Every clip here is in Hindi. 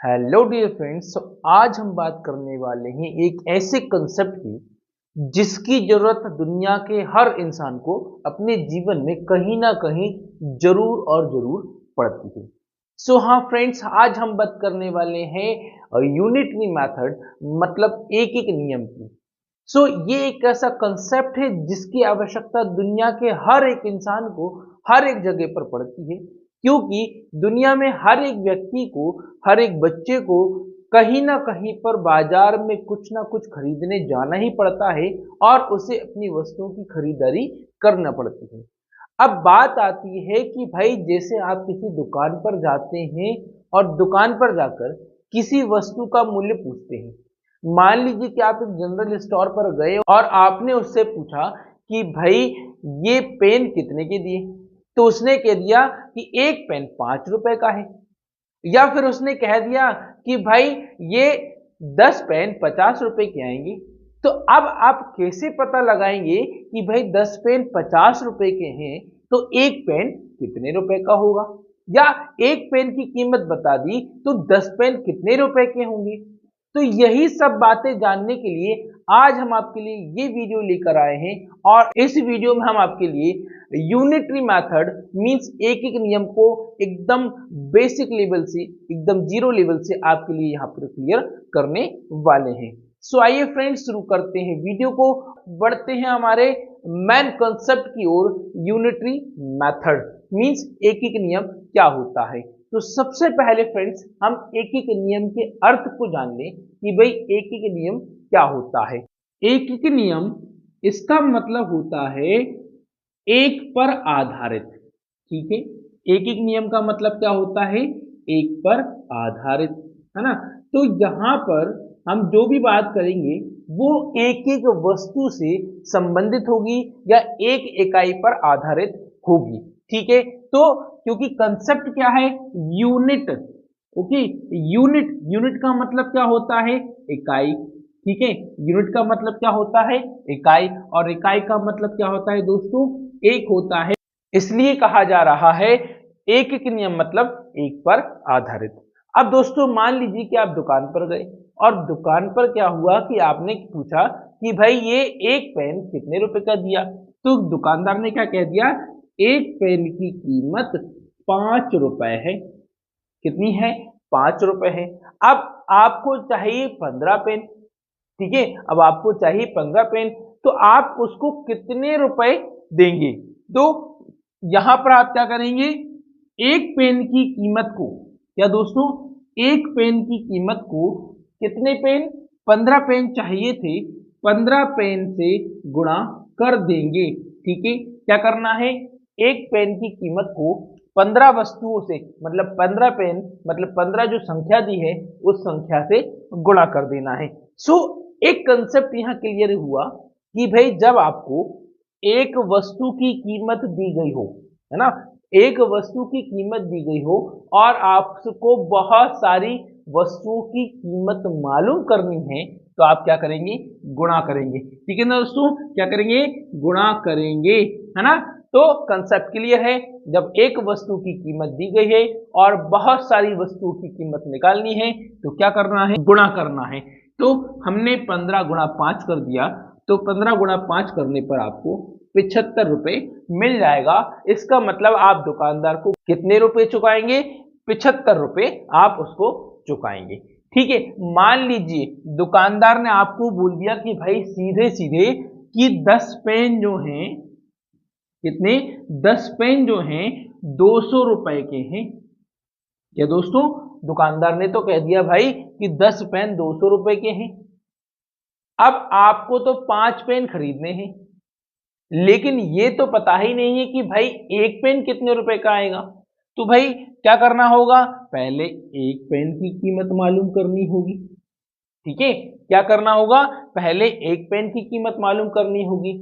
Hello dear friends. आज हम बात करने वाले हैं एक ऐसे कंसेप्ट की जिसकी जरूरत दुनिया के हर इंसान को अपने जीवन में कहीं ना कहीं जरूर और जरूर पड़ती है। हाँ फ्रेंड्स, आज हम बात करने वाले हैं यूनिटरी मेथड, मतलब एक एक नियम की। ये एक ऐसा कंसेप्ट है जिसकी आवश्यकता दुनिया के हर एक इंसान को हर एक जगह पर पड़ती है, क्योंकि दुनिया में हर एक व्यक्ति को, हर एक बच्चे को कहीं ना कहीं पर बाजार में कुछ ना कुछ खरीदने जाना ही पड़ता है और उसे अपनी वस्तुओं की खरीदारी करना पड़ती है। अब बात आती है कि भाई, जैसे आप किसी दुकान पर जाते हैं और दुकान पर जाकर किसी वस्तु का मूल्य पूछते हैं। मान लीजिए कि आप एक जनरल स्टोर पर गए और आपने उससे पूछा कि भाई ये पेन कितने के दिए, तो उसने कह दिया कि एक पेन 5 रुपए का है। या फिर उसने कह दिया कि भाई ये 10 पेन 50 रुपए के आएंगे। तो अब आप कैसे पता लगाएंगे कि भाई 10 पेन 50 रुपए के हैं तो एक पेन कितने रुपए का होगा, या एक पेन की कीमत बता दी तो 10 पेन कितने रुपए के होंगे। तो यही सब बातें जानने के लिए आज हम आपके लिए ये वीडियो लेकर आए हैं, और इस वीडियो में हम आपके लिए यूनिटरी मेथड मींस एक एक नियम को एकदम बेसिक लेवल से, एकदम जीरो लेवल से आपके लिए यहाँ पर क्लियर करने वाले हैं। आइए फ्रेंड्स, शुरू करते हैं वीडियो को, बढ़ते हैं हमारे मेन कंसेप्ट की ओर। यूनिटरी मेथड मींस एक एक नियम क्या होता है। तो सबसे पहले फ्रेंड्स, हम एक एक नियम के अर्थ को जान लें कि भाई एक एक नियम क्या होता है। एक एक नियम, इसका मतलब होता है एक पर आधारित। ठीक है, एक एक नियम का मतलब क्या होता है? एक पर आधारित, है ना। तो यहां पर हम जो भी बात करेंगे वो एक एक वस्तु से संबंधित होगी या एक इकाई पर आधारित होगी। ठीक है, तो क्योंकि कंसेप्ट क्या है? यूनिट। ओके, यूनिट, यूनिट का मतलब क्या होता है? इकाई। ठीक है, यूनिट का मतलब क्या होता है? इकाई। और इकाई का मतलब क्या होता है दोस्तों? एक होता है। इसलिए कहा जा रहा है एक एक नियम मतलब एक पर आधारित। अब दोस्तों, मान लीजिए कि आप दुकान पर गए और दुकान पर क्या हुआ कि आपने पूछा कि भाई ये एक पेन कितने रुपए का दिया। तो दुकानदार ने क्या कह दिया? एक पेन की कीमत 5 रुपए है। कितनी है? 5 रुपए है। अब आपको चाहिए 15 पेन। ठीक है, अब आपको चाहिए 15 पेन, तो आप उसको कितने रुपए देंगे? तो यहां पर आप क्या करेंगे? एक पेन की कीमत को, क्या दोस्तों, एक पेन की कीमत को, कितने पेन? 15 पेन चाहिए थे, 15 पेन से गुणा कर देंगे। ठीक है, क्या करना है? एक पेन की कीमत को 15 वस्तुओं से, मतलब 15 पेन, मतलब 15 जो संख्या दी है उस संख्या से गुणा कर देना है। एक कंसेप्ट यहां क्लियर हुआ कि भाई जब आपको एक वस्तु की कीमत दी गई हो, है ना, एक वस्तु की कीमत दी गई हो और आपको बहुत सारी वस्तुओं की कीमत मालूम करनी है, तो आप क्या करेंगे? गुणा करेंगे। ठीक है ना दोस्तों, क्या करेंगे? गुणा करेंगे, है ना। तो कंसेप्ट क्लियर है। जब एक वस्तु की कीमत दी गई है और बहुत सारी वस्तुओं की कीमत निकालनी है, तो क्या करना है? गुणा करना है। तो हमने 15 गुणा 5 कर दिया, तो 15 गुणा 5 करने पर आपको 75 रुपए मिल जाएगा। इसका मतलब आप दुकानदार को कितने रुपए चुकाएंगे? 75 रुपए आप उसको चुकाएंगे। ठीक है, मान लीजिए दुकानदार ने आपको बोल दिया कि भाई सीधे सीधे कि 10 पेन जो हैं, कितने? 10 पेन जो हैं 200 रुपए के हैं। क्या दोस्तों, दुकानदार ने तो कह दिया भाई कि 10 पेन 200 रुपए के हैं। अब आपको तो 5 पेन खरीदने हैं, लेकिन ये तो पता ही नहीं है कि भाई एक पेन कितने रुपए का आएगा। तो भाई क्या करना होगा? पहले एक पेन की कीमत मालूम करनी होगी। ठीक है, क्या करना होगा? पहले एक पेन की कीमत मालूम करनी होगी।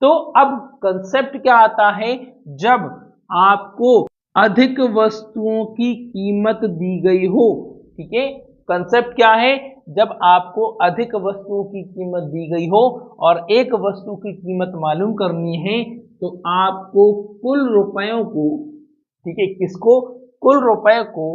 तो अब कंसेप्ट क्या आता है? जब आपको अधिक वस्तुओं की कीमत दी गई हो। ठीक है, कंसेप्ट क्या है? जब आपको अधिक वस्तुओं की कीमत दी गई हो और एक वस्तु की कीमत मालूम करनी है, तो आपको कुल रुपयों को, ठीक है, किसको? कुल रुपए को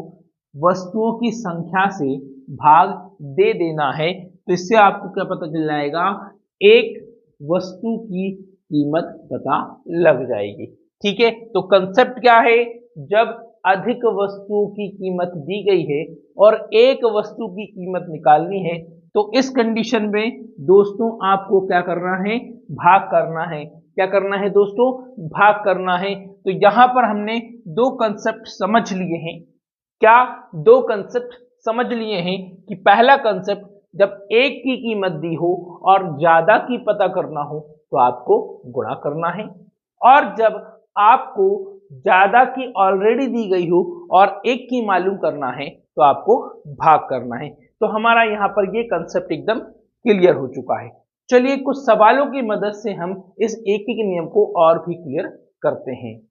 वस्तुओं की संख्या से भाग दे देना है, तो इससे आपको क्या पता चल जाएगा, एक वस्तु की कीमत पता लग जाएगी। ठीक है, तो कंसेप्ट क्या है, जब अधिक वस्तुओं की कीमत दी गई है और एक वस्तु की कीमत निकालनी है, तो इस कंडीशन में दोस्तों आपको क्या करना है, भाग करना है। क्या करना है दोस्तों, भाग करना है। तो यहां पर हमने दो कंसेप्ट समझ लिए हैं। क्या दो कंसेप्ट समझ लिए हैं कि पहला कंसेप्ट, जब एक की कीमत दी हो और ज्यादा की पता करना हो तो आपको गुणा करना है, और जब आपको ज्यादा की ऑलरेडी दी गई हो और एक की मालूम करना है तो आपको भाग करना है। तो हमारा यहाँ पर ये कंसेप्ट एकदम क्लियर हो चुका है। चलिए कुछ सवालों की मदद से हम इस एक के नियम को और भी क्लियर करते हैं।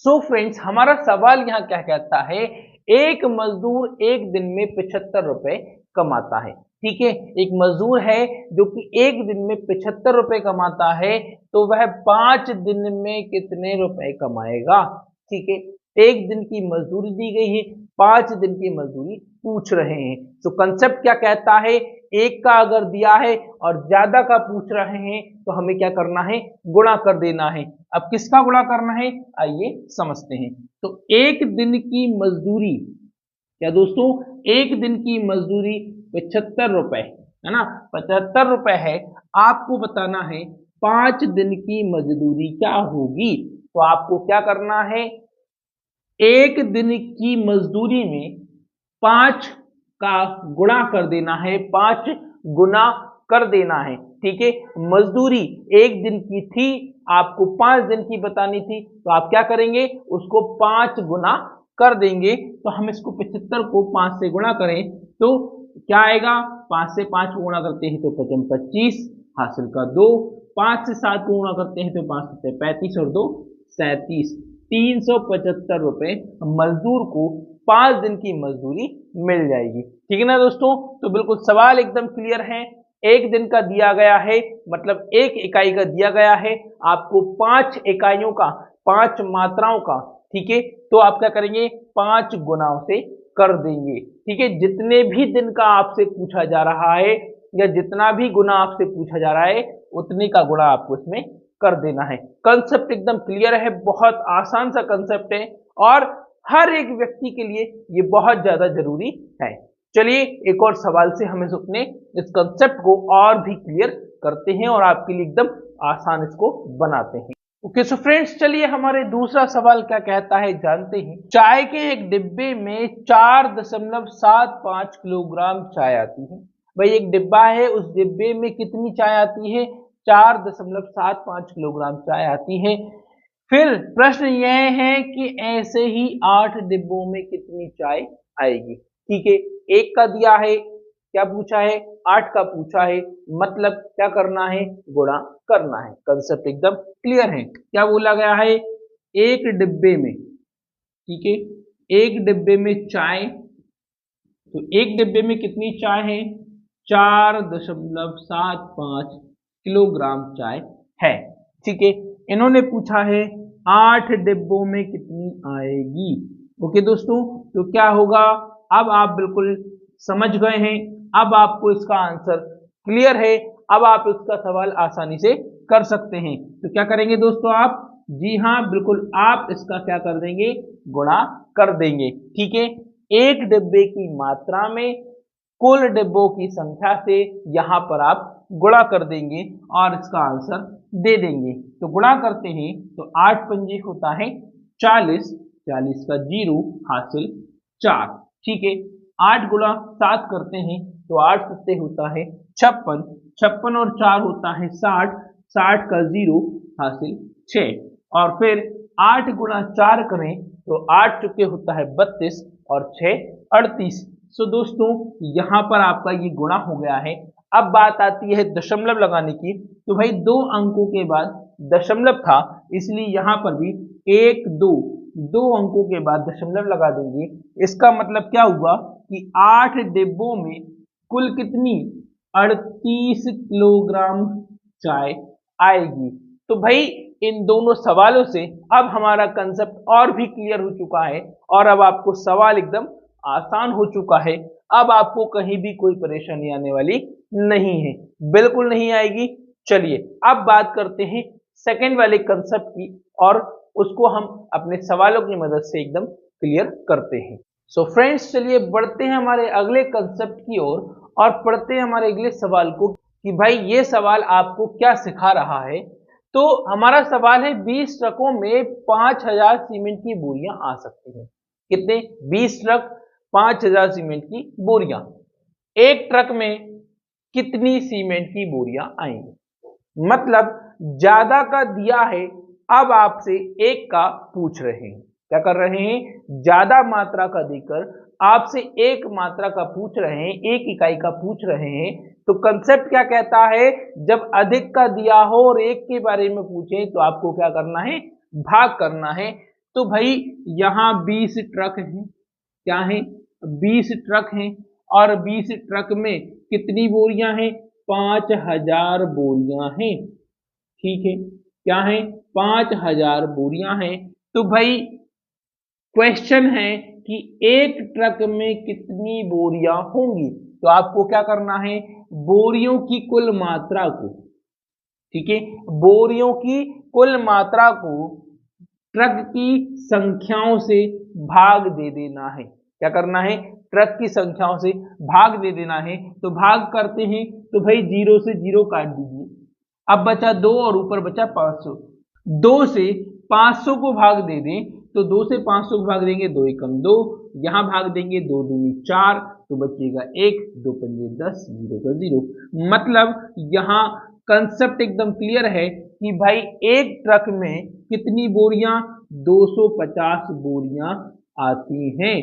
सो फ्रेंड्स, हमारा सवाल यहाँ क्या कहता है, एक मजदूर एक दिन में 75 रुपए कमाता है। ठीक है, एक मजदूर है जो कि एक दिन में 75 रुपए कमाता है, तो वह 5 दिन में कितने रुपए कमाएगा। ठीक है, एक दिन की मजदूरी दी गई है, 5 दिन की मजदूरी पूछ रहे हैं। तो कंसेप्ट क्या कहता है, एक का अगर दिया है और ज्यादा का पूछ रहे हैं तो हमें क्या करना है, गुणा कर देना है। अब किसका गुणा करना है, आइए समझते हैं। तो एक दिन की मजदूरी, क्या दोस्तों, एक दिन की मजदूरी 75 रुपए है ना, 75 रुपए है। आपको बताना है 5 दिन की मजदूरी क्या होगी। तो आपको क्या करना है, एक दिन की मजदूरी में 5 का गुणा कर देना है, 5 गुना कर देना है। ठीक है, मजदूरी एक दिन की थी, आपको 5 दिन की बतानी थी, तो आप क्या करेंगे, उसको 5 गुना कर देंगे। तो हम इसको 75 को 5 से गुणा करें तो क्या आएगा, 5 से 5 को गुणा करते हैं तो 5 25 हासिल का 2, 5 से 7 को गुणा करते हैं तो 5 से 35 और 2 37, 375 रुपए मजदूर को 5 दिन की मजदूरी मिल जाएगी। ठीक है ना दोस्तों, तो बिल्कुल सवाल एकदम क्लियर है। एक दिन का दिया गया है, मतलब एक इकाई का दिया गया है, आपको 5 इकाइयों का, 5 मात्राओं का, ठीक है, तो आप क्या करेंगे, 5 गुनाओं से कर देंगे। ठीक है, जितने भी दिन का आपसे पूछा जा रहा है या जितना भी गुना आपसे पूछा जा रहा है उतने का गुणा आपको इसमें कर देना है। कंसेप्ट एकदम क्लियर है, बहुत आसान सा कंसेप्ट है और हर एक व्यक्ति के लिए ये बहुत ज्यादा जरूरी है। चलिए एक और सवाल से हम अपने इस कंसेप्ट को और भी क्लियर करते हैं और आपके लिए एकदम आसान इसको बनाते हैं। ओके सो फ्रेंड्स, चलिए हमारे दूसरा सवाल क्या कहता है जानते हैं। चाय के एक डिब्बे में 4.75 किलोग्राम चाय आती है। भाई एक डिब्बा है, उस डिब्बे में कितनी चाय आती है, 4.75 किलोग्राम चाय आती है। फिर प्रश्न यह है कि ऐसे ही 8 डिब्बों में कितनी चाय आएगी। ठीक है, एक का दिया है, क्या पूछा है, 8 का पूछा है, मतलब क्या करना है, गुणा करना है। कंसेप्ट एकदम क्लियर है। क्या बोला गया है, एक डिब्बे में, ठीक है, एक डिब्बे में चाय, तो एक डिब्बे में कितनी चाय है, 4.75 किलोग्राम चाय है। ठीक है, इन्होंने पूछा है 8 डिब्बों में कितनी आएगी। ओके दोस्तों, तो क्या होगा, अब आप बिल्कुल समझ गए हैं, अब आपको इसका आंसर क्लियर है, अब आप इसका सवाल आसानी से कर सकते हैं। तो क्या करेंगे दोस्तों आप, जी हाँ बिल्कुल, आप इसका क्या कर देंगे, गुणा कर देंगे। ठीक है, एक डिब्बे की मात्रा में कुल डिब्बों की संख्या से यहां पर आप गुणा कर देंगे और इसका आंसर दे देंगे। तो गुणा करते हैं तो 8 पंजे होता है 40, 40 का 0 हासिल 4। ठीक है, 8 गुणा 7 करते हैं तो 8 सत्ते होता है 56, 56 और 4 होता है 60, 60 का 0 हासिल 6, और फिर 8 गुणा 4 करें तो 8 चुके होता है 32 और 6 38। सो दोस्तों यहां पर आपका ये गुणा हो गया है। अब बात आती है दशमलव लगाने की, तो भाई 2 अंकों के बाद दशमलव था, इसलिए यहां पर भी 1 2 2 अंकों के बाद दशमलव लगा देंगे। इसका मतलब क्या हुआ कि 8 डिब्बों में कुल कितनी 38 किलोग्राम चाय आएगी। तो भाई इन दोनों सवालों से अब हमारा कंसेप्ट और भी क्लियर हो चुका है और अब आपको सवाल एकदम आसान हो चुका है। अब आपको कहीं भी कोई परेशानी आने वाली नहीं है, बिल्कुल नहीं आएगी। चलिए अब बात करते हैं सेकंड वाले कंसेप्ट की, और उसको हम अपने सवालों की मदद से एकदम क्लियर करते हैं। सो फ्रेंड्स, चलिए बढ़ते हैं हमारे अगले कंसेप्ट की ओर और पढ़ते हैं हमारे अगले सवाल को कि भाई ये सवाल आपको क्या सिखा रहा है। तो हमारा सवाल है 20 ट्रकों में 5000 सीमेंट की बोरियां आ सकती हैं। कितने? 20 ट्रक, 5000 सीमेंट की बोरियां। एक ट्रक में कितनी सीमेंट की बोरियां आएंगी? मतलब ज्यादा का दिया है, अब आपसे एक का पूछ रहे हैं। क्या कर रहे हैं? ज्यादा मात्रा का देकर आपसे एक मात्रा का पूछ रहे हैं, एक इकाई का पूछ रहे हैं। तो कंसेप्ट क्या कहता है? जब अधिक का दिया हो और एक के बारे में पूछे तो आपको क्या करना है? भाग करना है। तो भाई यहां 20 ट्रक हैं। क्या है? 20 ट्रक हैं, और 20 ट्रक में कितनी बोरियां हैं? 5000 बोरियां हैं। ठीक है, क्या है? 5000 बोरियां हैं। तो भाई क्वेश्चन है कि एक ट्रक में कितनी बोरियां होंगी? तो आपको क्या करना है? बोरियों की कुल मात्रा को, ठीक है, बोरियों की कुल मात्रा को ट्रक की संख्याओं से भाग दे देना है। क्या करना है? ट्रक की संख्याओं से भाग दे देना है। तो भाग करते हैं, तो भाई 0 से 0 काट दीजिए। अब बचा 2 और ऊपर बचा 500। 2 से 500 को भाग दे दें, तो 2 से 500 को भाग देंगे, 2 एकम 2, यहां भाग देंगे 2 दूनी 4, तो बचेगा 1, 2 पंजे 10, 0 का 0। मतलब यहां कंसेप्ट एकदम क्लियर है कि भाई एक ट्रक में कितनी बोरियां? 250 बोरियां आती हैं।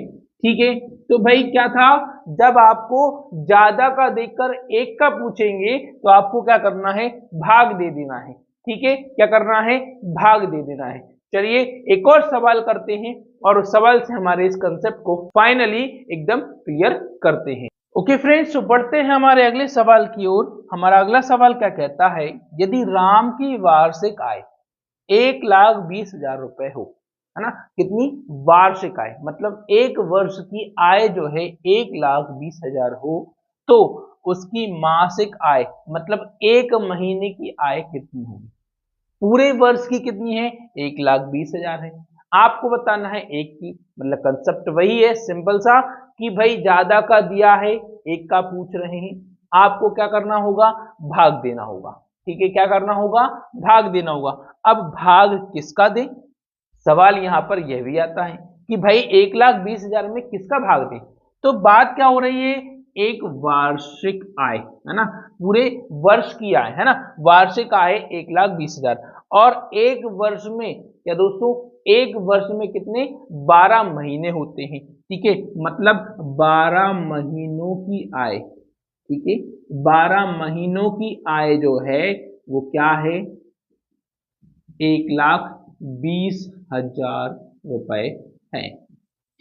ठीक है, तो भाई क्या था? जब आपको ज्यादा का देखकर एक का पूछेंगे तो आपको क्या करना है? भाग दे देना है। ठीक है, क्या करना है? भाग दे देना है। चलिए एक और सवाल करते हैं, और उस सवाल से हमारे इस कंसेप्ट को फाइनली एकदम क्लियर करते हैं। ओके फ्रेंड्स, तो बढ़ते हैं हमारे अगले सवाल की ओर। हमारा अगला सवाल क्या कहता है? यदि राम की वार्षिक आय 1,20,000 रुपए हो, है ना? कितनी? वार्षिक आय, मतलब एक वर्ष की आय जो है 1,20,000 हो, तो उसकी मासिक आय, मतलब एक महीने की आय कितनी होगी? पूरे वर्ष की कितनी है? 1,20,000 है। आपको बताना है एक की, मतलब कंसेप्ट वही है सिंपल सा कि भाई ज्यादा का दिया है, एक का पूछ रहे हैं, आपको क्या करना होगा? भाग देना होगा। ठीक है, क्या करना होगा? भाग देना होगा। अब भाग किसका दें? सवाल यहां पर यह भी आता है कि भाई 1,20,000 में किसका भाग दें? तो बात क्या हो रही है? एक वार्षिक आय, है ना? पूरे वर्ष की आय, है ना? वार्षिक आय 1,20,000, और एक वर्ष में क्या दोस्तों? एक वर्ष में कितने? 12 महीने होते हैं। ठीक है, मतलब 12 महीनों की आय। ठीक है, 12 महीनों की आय जो है वो क्या है? 1,20,000 रुपए है।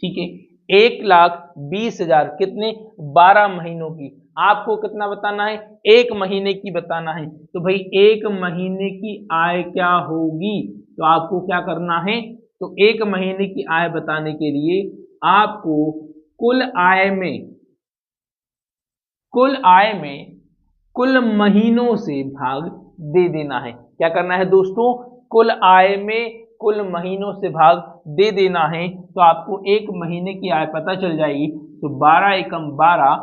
ठीक है, 1,20,000 कितने? 12 महीनों की। आपको कितना बताना है? एक महीने की बताना है। तो भाई एक महीने की आय क्या होगी? तो आपको क्या करना है? तो एक महीने की आय बताने के लिए आपको कुल आय में कुल महीनों से भाग दे देना है। क्या करना है दोस्तों? कुल आय में कुल महीनों से भाग दे देना है। तो आपको एक महीने की आय पता चल जाएगी। तो 12 एकम 12,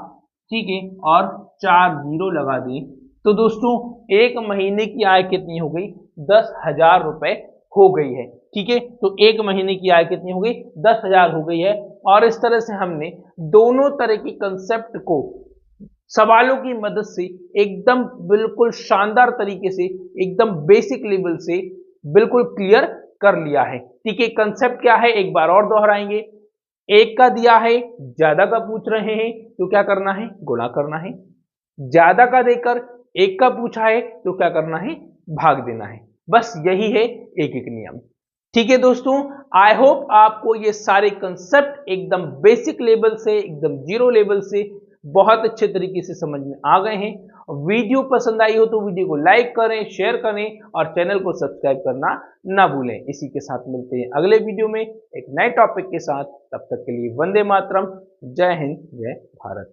ठीक है, और 4 जीरो लगा दें, तो दोस्तों एक महीने की आय कितनी हो गई? 10,000 रुपए हो गई है। ठीक है, तो एक महीने की आय कितनी हो गई? 10,000 हो गई है। और इस तरह से हमने दोनों तरह के कंसेप्ट को सवालों की मदद से एकदम बिल्कुल शानदार तरीके से, एकदम बेसिक लेवल से बिल्कुल क्लियर कर लिया है। ठीक है, कंसेप्ट क्या है एक बार और दोहराएंगे। एक का दिया है, ज्यादा का पूछ रहे हैं, तो क्या करना है? गुणा करना है। ज्यादा का देकर एक का पूछा है तो क्या करना है? भाग देना है। बस यही है एक एक नियम। ठीक है दोस्तों, आई होप आपको ये सारे कंसेप्ट एकदम बेसिक लेवल से, एकदम जीरो लेवल से बहुत अच्छे तरीके से समझ में आ गए हैं। वीडियो पसंद आई हो तो वीडियो को लाइक करें, शेयर करें और चैनल को सब्सक्राइब करना ना भूलें। इसी के साथ मिलते हैं अगले वीडियो में एक नए टॉपिक के साथ। तब तक के लिए वंदे मातरम। जय हिंद, जय भारत।